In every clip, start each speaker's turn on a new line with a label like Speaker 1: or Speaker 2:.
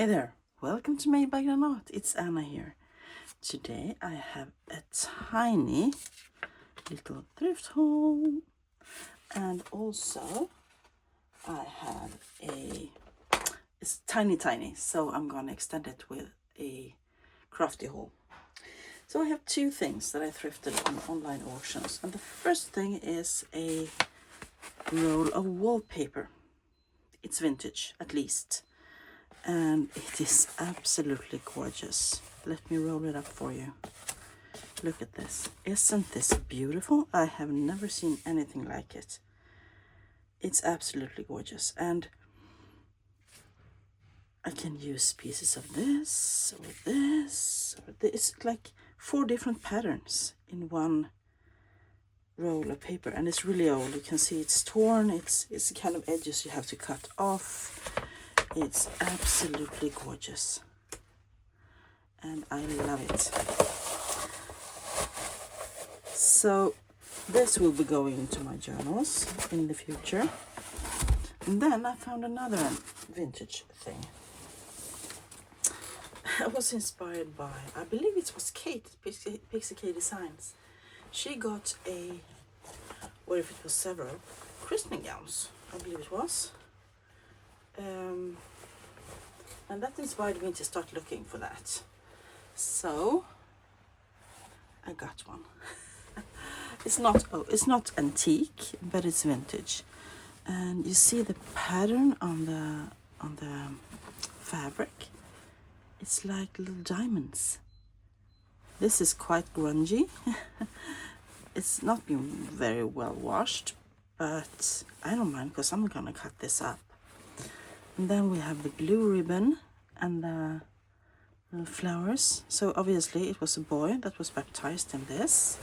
Speaker 1: Hi there, welcome to Made by Granat. It's Anna here. Today I have a tiny little thrift haul, and also I have it's tiny, so I'm gonna extend it with a crafty haul. So I have two things that I thrifted on online auctions, and the first thing is a roll of wallpaper. It's vintage, at least, and it is absolutely gorgeous. Let me roll it up for you. Look at this. Isn't this beautiful? I have never seen anything like it. It's absolutely gorgeous, and I can use pieces of this or this or this. It's like 4 different patterns in one roll of paper, and it's really old. You can see it's torn. It's the kind of edges you have to cut off. It's absolutely gorgeous, and I love it. So this will be going into my journals in the future. And then I found another vintage thing. I was inspired by, I believe it was Kate, Pixie K Designs. She got or if it was several, christening gowns, I believe it was. And that inspired me to start looking for that. So I got one. It's not antique, but it's vintage. And you see the pattern on the fabric. It's like little diamonds. This is quite grungy. It's not been very well washed, but I don't mind because I'm gonna cut this up. And then we have the blue ribbon and the flowers. So obviously it was a boy that was baptized in this.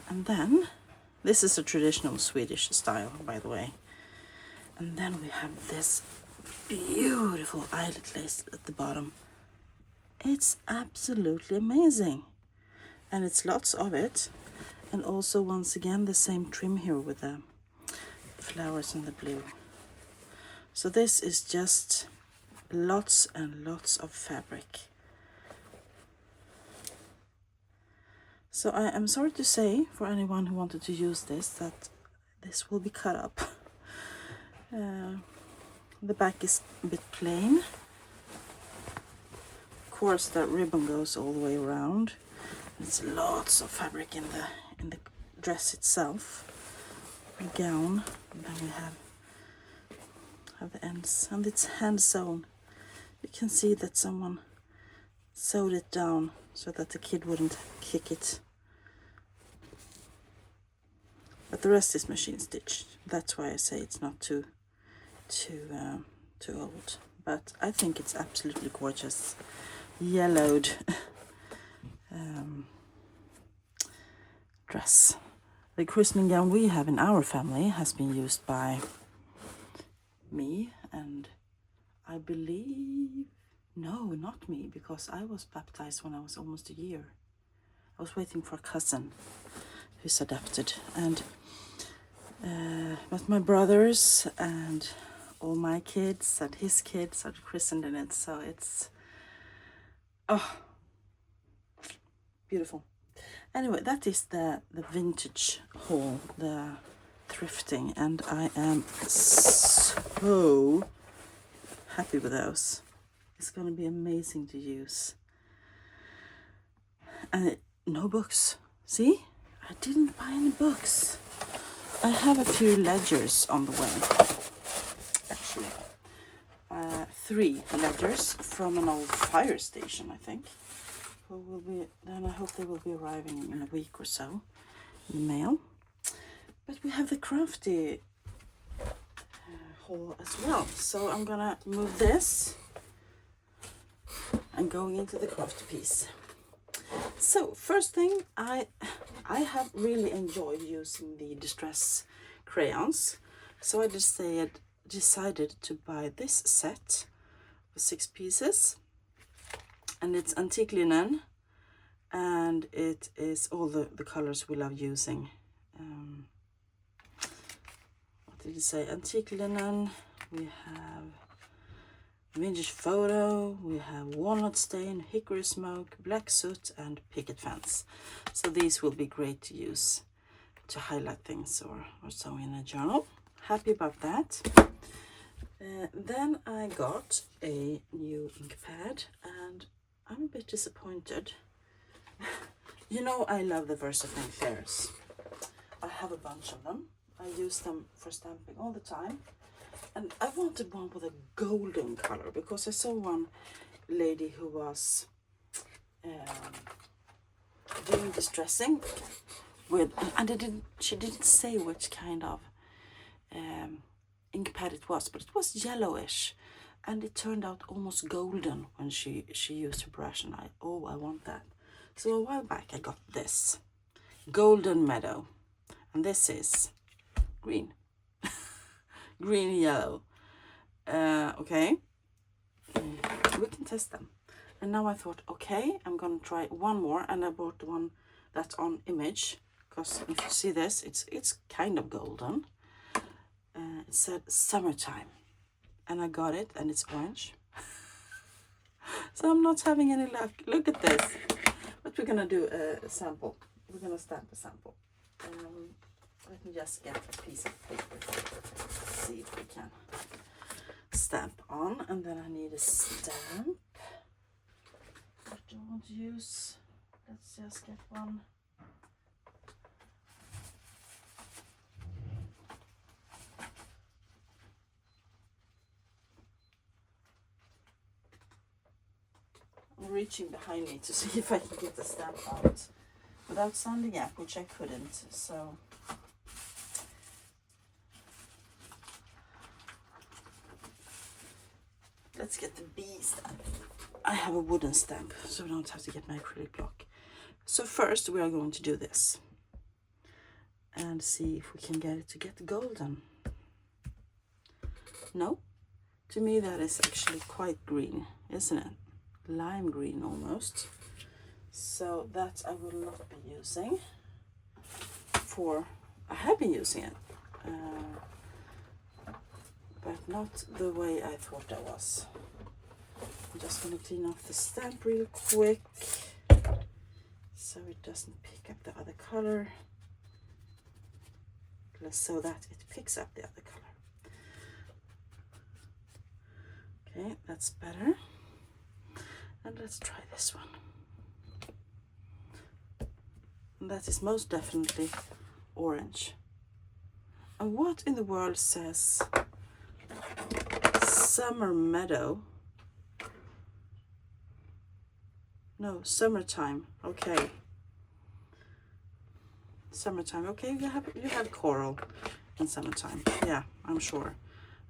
Speaker 1: And then, this is a traditional Swedish style, by the way. And then we have this beautiful eyelet lace at the bottom. It's absolutely amazing. And it's lots of it. And also, once again, the same trim here with the flowers and the blue. So this is just lots and lots of fabric. So I am sorry to say, for anyone who wanted to use this, that this will be cut up. The back is a bit plain. Of course, the ribbon goes all the way around. There's lots of fabric in the dress itself, the gown. And then we have the ends, and it's hand sewn. You can see that someone sewed it down so that the kid wouldn't kick it. But the rest is machine stitched. That's why I say it's not too old. But I think it's absolutely gorgeous. Yellowed dress. The christening gown we have in our family has been used by me, and I believe, no, not me, because I was baptized when I was almost a year. I was waiting for a cousin who's adopted, and but my brothers and all my kids and his kids are christened in it, so it's beautiful. Anyway, that is the vintage haul, the thrifting, and I am so happy with those. It's going to be amazing to use. And no books. See? I didn't buy any books. I have a few ledgers on the way. Actually, 3 ledgers from an old fire station, I think. Then I hope they will be arriving in a week or so in the mail. But we have the crafty haul as well. So I'm gonna move this and going into the crafty piece. So first thing, I have really enjoyed using the distress crayons. So I decided to buy this set with 6 pieces. And it's antique linen, and it is all the colors we love using. What did it say? Antique linen. We have vintage photo, we have walnut stain, hickory smoke, black soot, and picket fence. So these will be great to use to highlight things or so in a journal. Happy about that. Then I got a new ink pad, and I'm a bit disappointed. You know, I love the Versafin Fairs. I have a bunch of them. I use them for stamping all the time. And I wanted one with a golden color because I saw one lady who was doing distressing with, and she didn't say which kind of ink pad it was, but it was yellowish, and it turned out almost golden when she used her brush, and I want that. So a while back I got this Golden Meadow, and this is green. Green yellow. Okay, we can test them. And now I thought, okay, I'm gonna try one more, and I bought the one that's on image, because if you see this, it's kind of golden. It said summertime, and I got it, and it's orange. So I'm not having any luck. Look at this. But we're gonna do a sample. We're gonna stamp a sample. Let me just get a piece of paper. See if we can stamp on, and then I need a stamp. What do I want to use? Let's just get one. I'm reaching behind me to see if I can get the stamp out without sanding up, which I couldn't. So let's get the B stamp. I have a wooden stamp, so I don't have to get my acrylic block. So first we are going to do this and see if we can get it to get golden. No, to me that is actually quite green, isn't it? Lime green almost. So that I will not be using for, I have been using it, but not the way I thought I was. I'm just going to clean off the stamp real quick so it doesn't pick up the other color, so that it picks up the other color. Okay, that's better. And let's try this one. And that is most definitely orange. And what in the world says Summer Meadow? No, summertime. Okay. Summertime. Okay, you have coral in summertime. Yeah, I'm sure.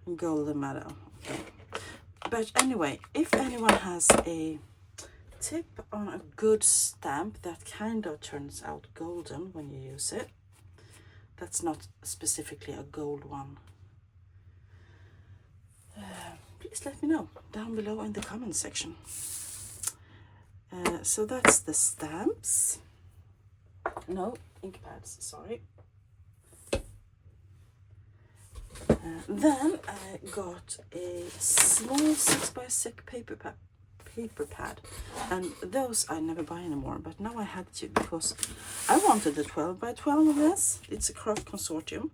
Speaker 1: And Golden Meadow. Okay. But anyway, if anyone has a tip on a good stamp that kind of turns out golden when you use it, that's not specifically a gold one, please let me know down below in the comment section. So that's the stamps. No, ink pads, sorry. Then I got a small 6x6 paper pad, and those I never buy anymore, but now I had to because I wanted the 12x12 of this. It's a craft consortium,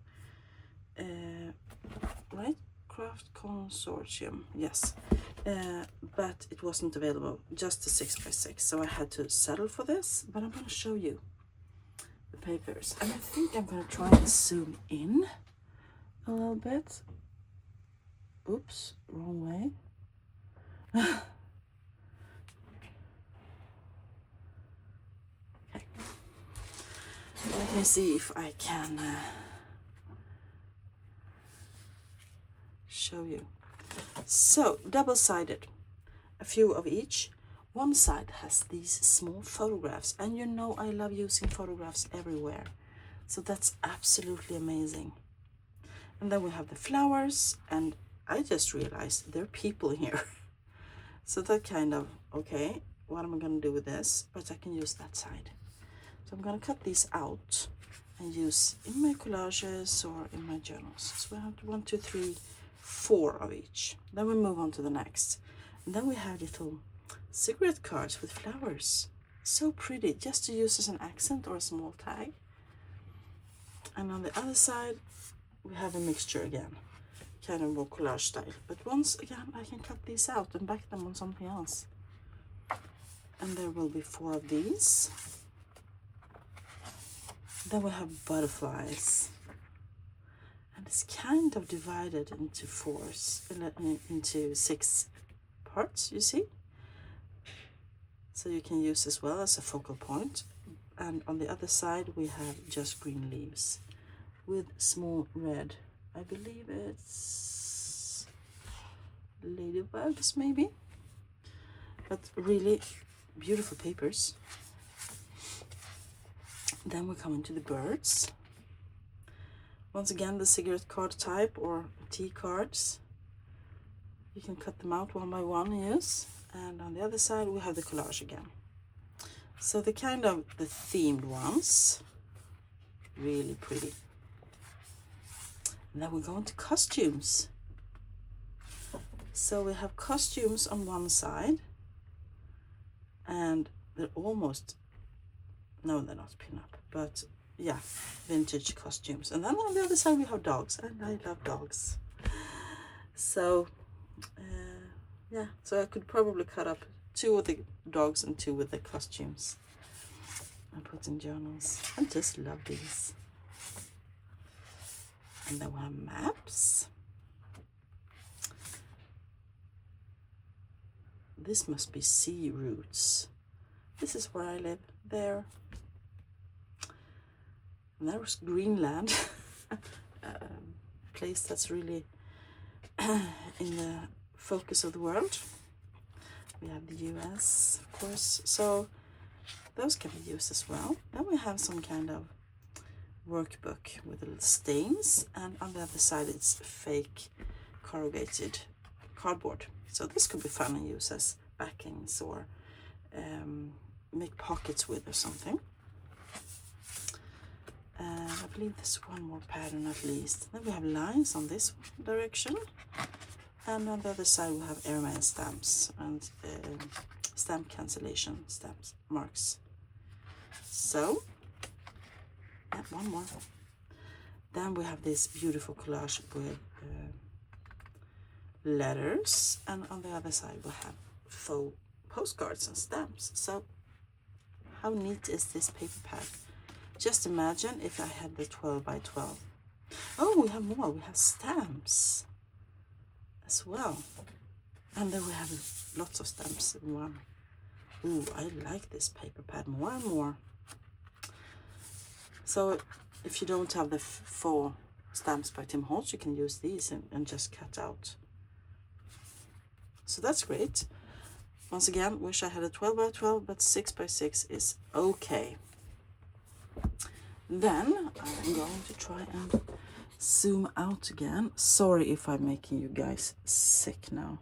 Speaker 1: right? Craft consortium, yes, but it wasn't available, just the 6x6, so I had to settle for this. But I'm going to show you the papers, and I think I'm going to try and zoom in a little bit. Oops, wrong way. Okay. Let me see if I can show you. So, double-sided, a few of each. One side has these small photographs, and you know I love using photographs everywhere, so that's absolutely amazing. And then we have the flowers, and I just realized there are people here. So that kind of, okay, what am I going to do with this? But I can use that side. So I'm going to cut these out and use in my collages or in my journals. So I have 1, 2, 3, 4 of each. Then we move on to the next. And then we have little cigarette cards with flowers. So pretty, just to use as an accent or a small tag. And on the other side, we have a mixture again, kind of more collage style. But once again, I can cut these out and back them on something else. And there will be 4 of these. Then we have butterflies. And it's kind of divided into 6 parts, you see? So you can use as well as a focal point. And on the other side, we have just green leaves with small red, I believe it's ladybugs maybe, but really beautiful papers. Then we come into the birds. Once again, the cigarette card type or tea cards. You can cut them out one by one and use. And on the other side, we have the collage again. So the kind of the themed ones, really pretty. And then we go into costumes. So we have costumes on one side, and they're almost, no, they're not pin-up, but yeah, vintage costumes. And then on the other side we have dogs, and I love dogs. So yeah, so I could probably cut up 2 of the dogs and 2 with the costumes and put in journals. I just love these. And then we have maps. This must be sea routes. This is where I live, there. And there was Greenland, place that's really in the focus of the world. We have the US, of course, so those can be used as well. Then we have some kind of workbook with little stains, and on the other side it's fake corrugated cardboard. So this could be fun and use as backings or make pockets with or something. I believe there's one more pattern at least. Then we have lines on this direction, and on the other side we have airmail stamps and stamp cancellation stamps, marks. So, and one more. Then we have this beautiful collage with letters, and on the other side we have faux postcards and stamps. So how neat is this paper pad? Just imagine if I had the 12 by 12. Oh, we have more. We have stamps as well. And then we have lots of stamps in one. Ooh, I like this paper pad more and more. So if you don't have the 4 stamps by Tim Holtz, you can use these and just cut out. So that's great. Once again, wish I had a 12 by 12, but 6 by 6 is okay. Then I'm going to try and zoom out again. Sorry if I'm making you guys sick now.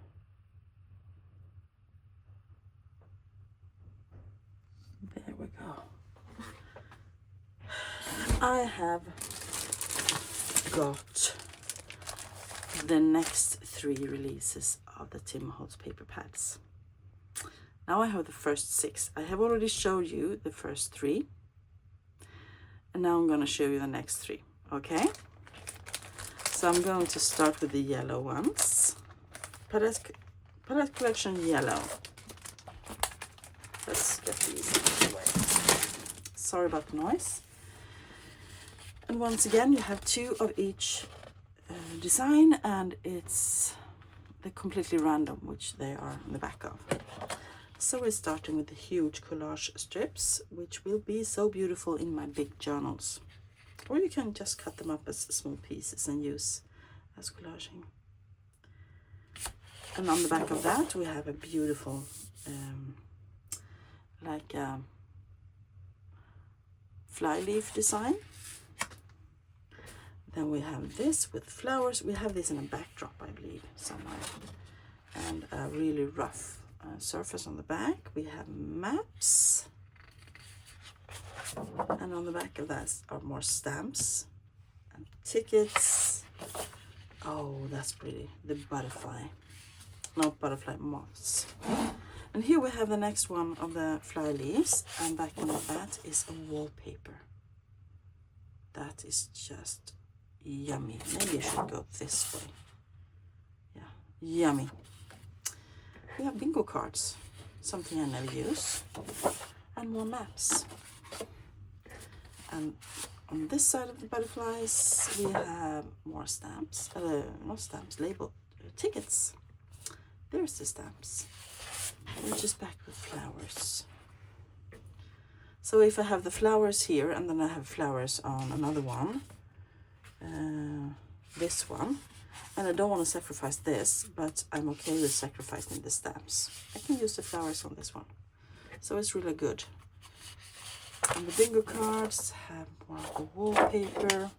Speaker 1: There we go. I have got the next 3 releases of the Tim Holtz paper pads. Now I have the first 6. I have already showed you the first 3. And now I'm going to show you the next 3, okay? So I'm going to start with the yellow ones. Palette Collection Yellow. Let's get these out of the way. Sorry about the noise. And once again, you have 2 of each design, and they're completely random, which they are in the back of. So we're starting with the huge collage strips, which will be so beautiful in my big journals. Or you can just cut them up as small pieces and use as collaging. And on the back of that we have a beautiful like a fly leaf design. Then we have this with flowers. We have this in a backdrop, I believe, somewhere. And a really rough surface on the back. We have maps, and on the back of that are more stamps and tickets. Oh, that's pretty. The butterfly, not butterfly, moths. And here we have the next one of the fly leaves, and back on that is a wallpaper. That is just yummy. Maybe I should go this way. Yeah, yummy. We have bingo cards, something I never use, and more maps. And on this side of the butterflies, we have more stamps, not stamps, labeled tickets. There's the stamps, which is back with flowers. So if I have the flowers here, and then I have flowers on another one, this one, and I don't want to sacrifice this, but I'm okay with sacrificing the stamps, I can use the flowers on this one. So it's really good. And the bingo cards have more of the wallpaper,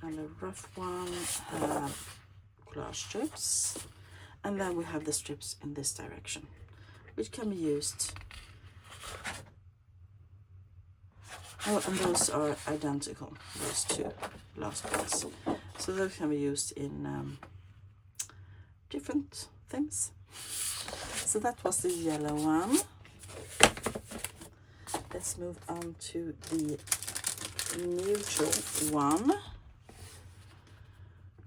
Speaker 1: and the rough one have collage strips, and then we have the strips in this direction, which can be used. Oh, and those are identical, those two last ones. So those can be used in different things. So that was the yellow one. Let's move on to the neutral one.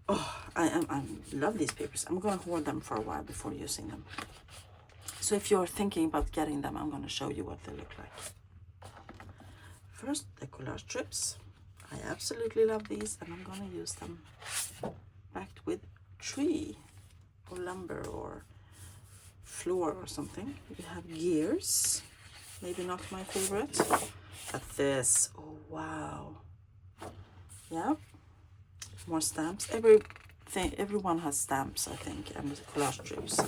Speaker 1: Oh, I love these papers. I'm gonna hoard them for a while before using them. So if you're thinking about getting them, I'm gonna show you what they look like. First, the collage strips. I absolutely love these, and I'm gonna use them backed with tree or lumber or floor or something. You have gears, maybe not my favorite, but this, oh wow. Yeah, more stamps. Everyone has stamps, I think, and the collage strips.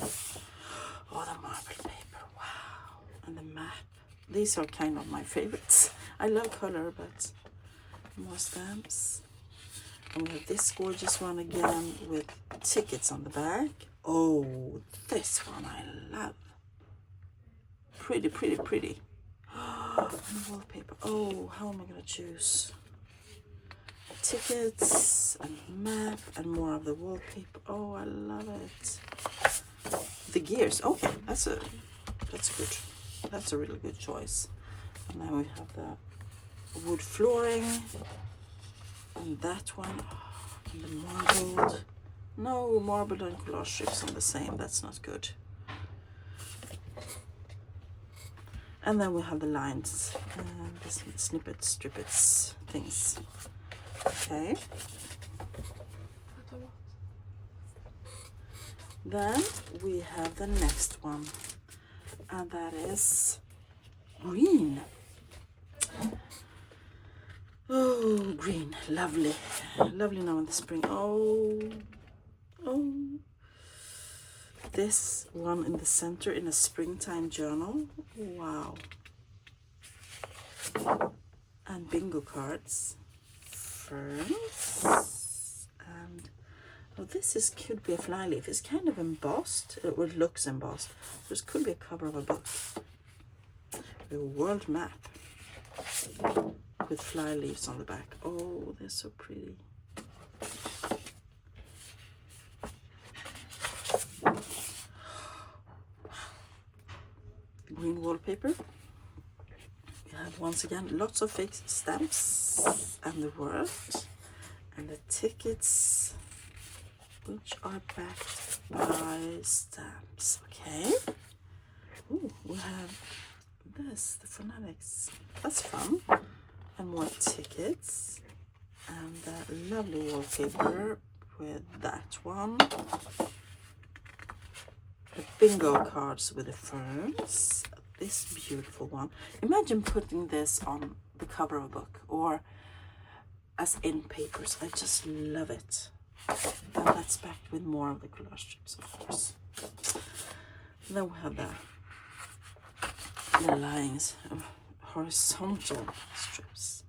Speaker 1: Oh, the marble paper, wow. And the map. These are kind of my favorites. I love color, but more stamps. And we have this gorgeous one again with tickets on the back. Oh, this one I love. Pretty, pretty, pretty. And the wallpaper. Oh, how am I going to choose? Tickets and map and more of the wallpaper. Oh, I love it. The gears. Okay, that's good. That's a really good choice. And then we have the wood flooring, and that one, and the marbled. No, marbled and collage strips on the same. That's not good. And then we have the lines, the snippets, strippets, things. Okay. Then we have the next one, and that is green. Oh, green, lovely, lovely now in the spring. Oh, this one in the center in a springtime journal. Wow. And bingo cards, ferns, and oh, this could be a fly leaf. It's kind of embossed, or it looks embossed. This could be a cover of a book. A world map with fly leaves on the back. Oh, they're so pretty. Green wallpaper. We have once again lots of fake stamps and the word and the tickets, which are backed by stamps. Okay. Ooh, we have this, the phonetics. That's fun. And more tickets, and the lovely wallpaper with that one. The bingo cards with the ferns. This beautiful one. Imagine putting this on the cover of a book or as in papers. I just love it. And that's backed with more of the collage strips, of course. And then we have the lines of horizontal strips.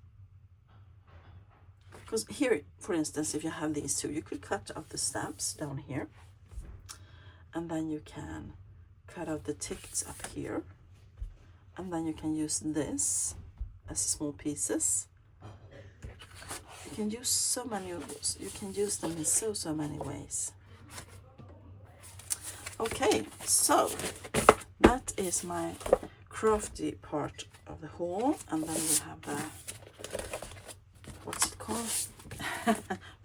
Speaker 1: Because here, for instance, if you have these two, you could cut out the stamps down here, and then you can cut out the tickets up here, and then you can use this as small pieces, You can use so many. You can use them in so many ways. Okay, so that is my crafty part of the haul, and then we have the, what's it called?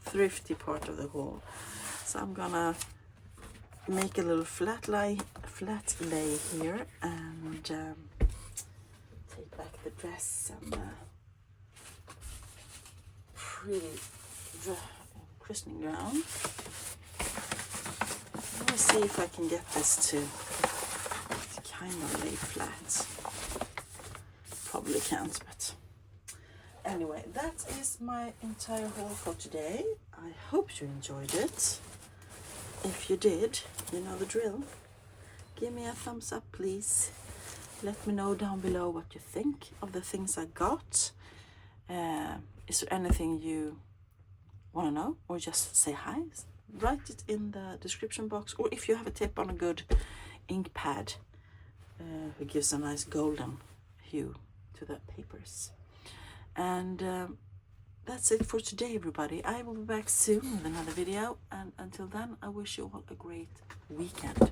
Speaker 1: Thrifty part of the haul. So I'm gonna make a little flat lay here, and take back the dress and the pretty christening gown. Let me see if I can get this to kind of lay flat. Probably can't, but anyway, that is my entire haul for today. I hope you enjoyed it. If you did, you know the drill. Give me a thumbs up, please. Let me know down below what you think of the things I got. Is there anything you want to know, or just say hi? Write it in the description box, or if you have a tip on a good ink pad who gives a nice golden hue to the papers. And that's it for today, everybody. I will be back soon with another video, and until then, I wish you all a great weekend.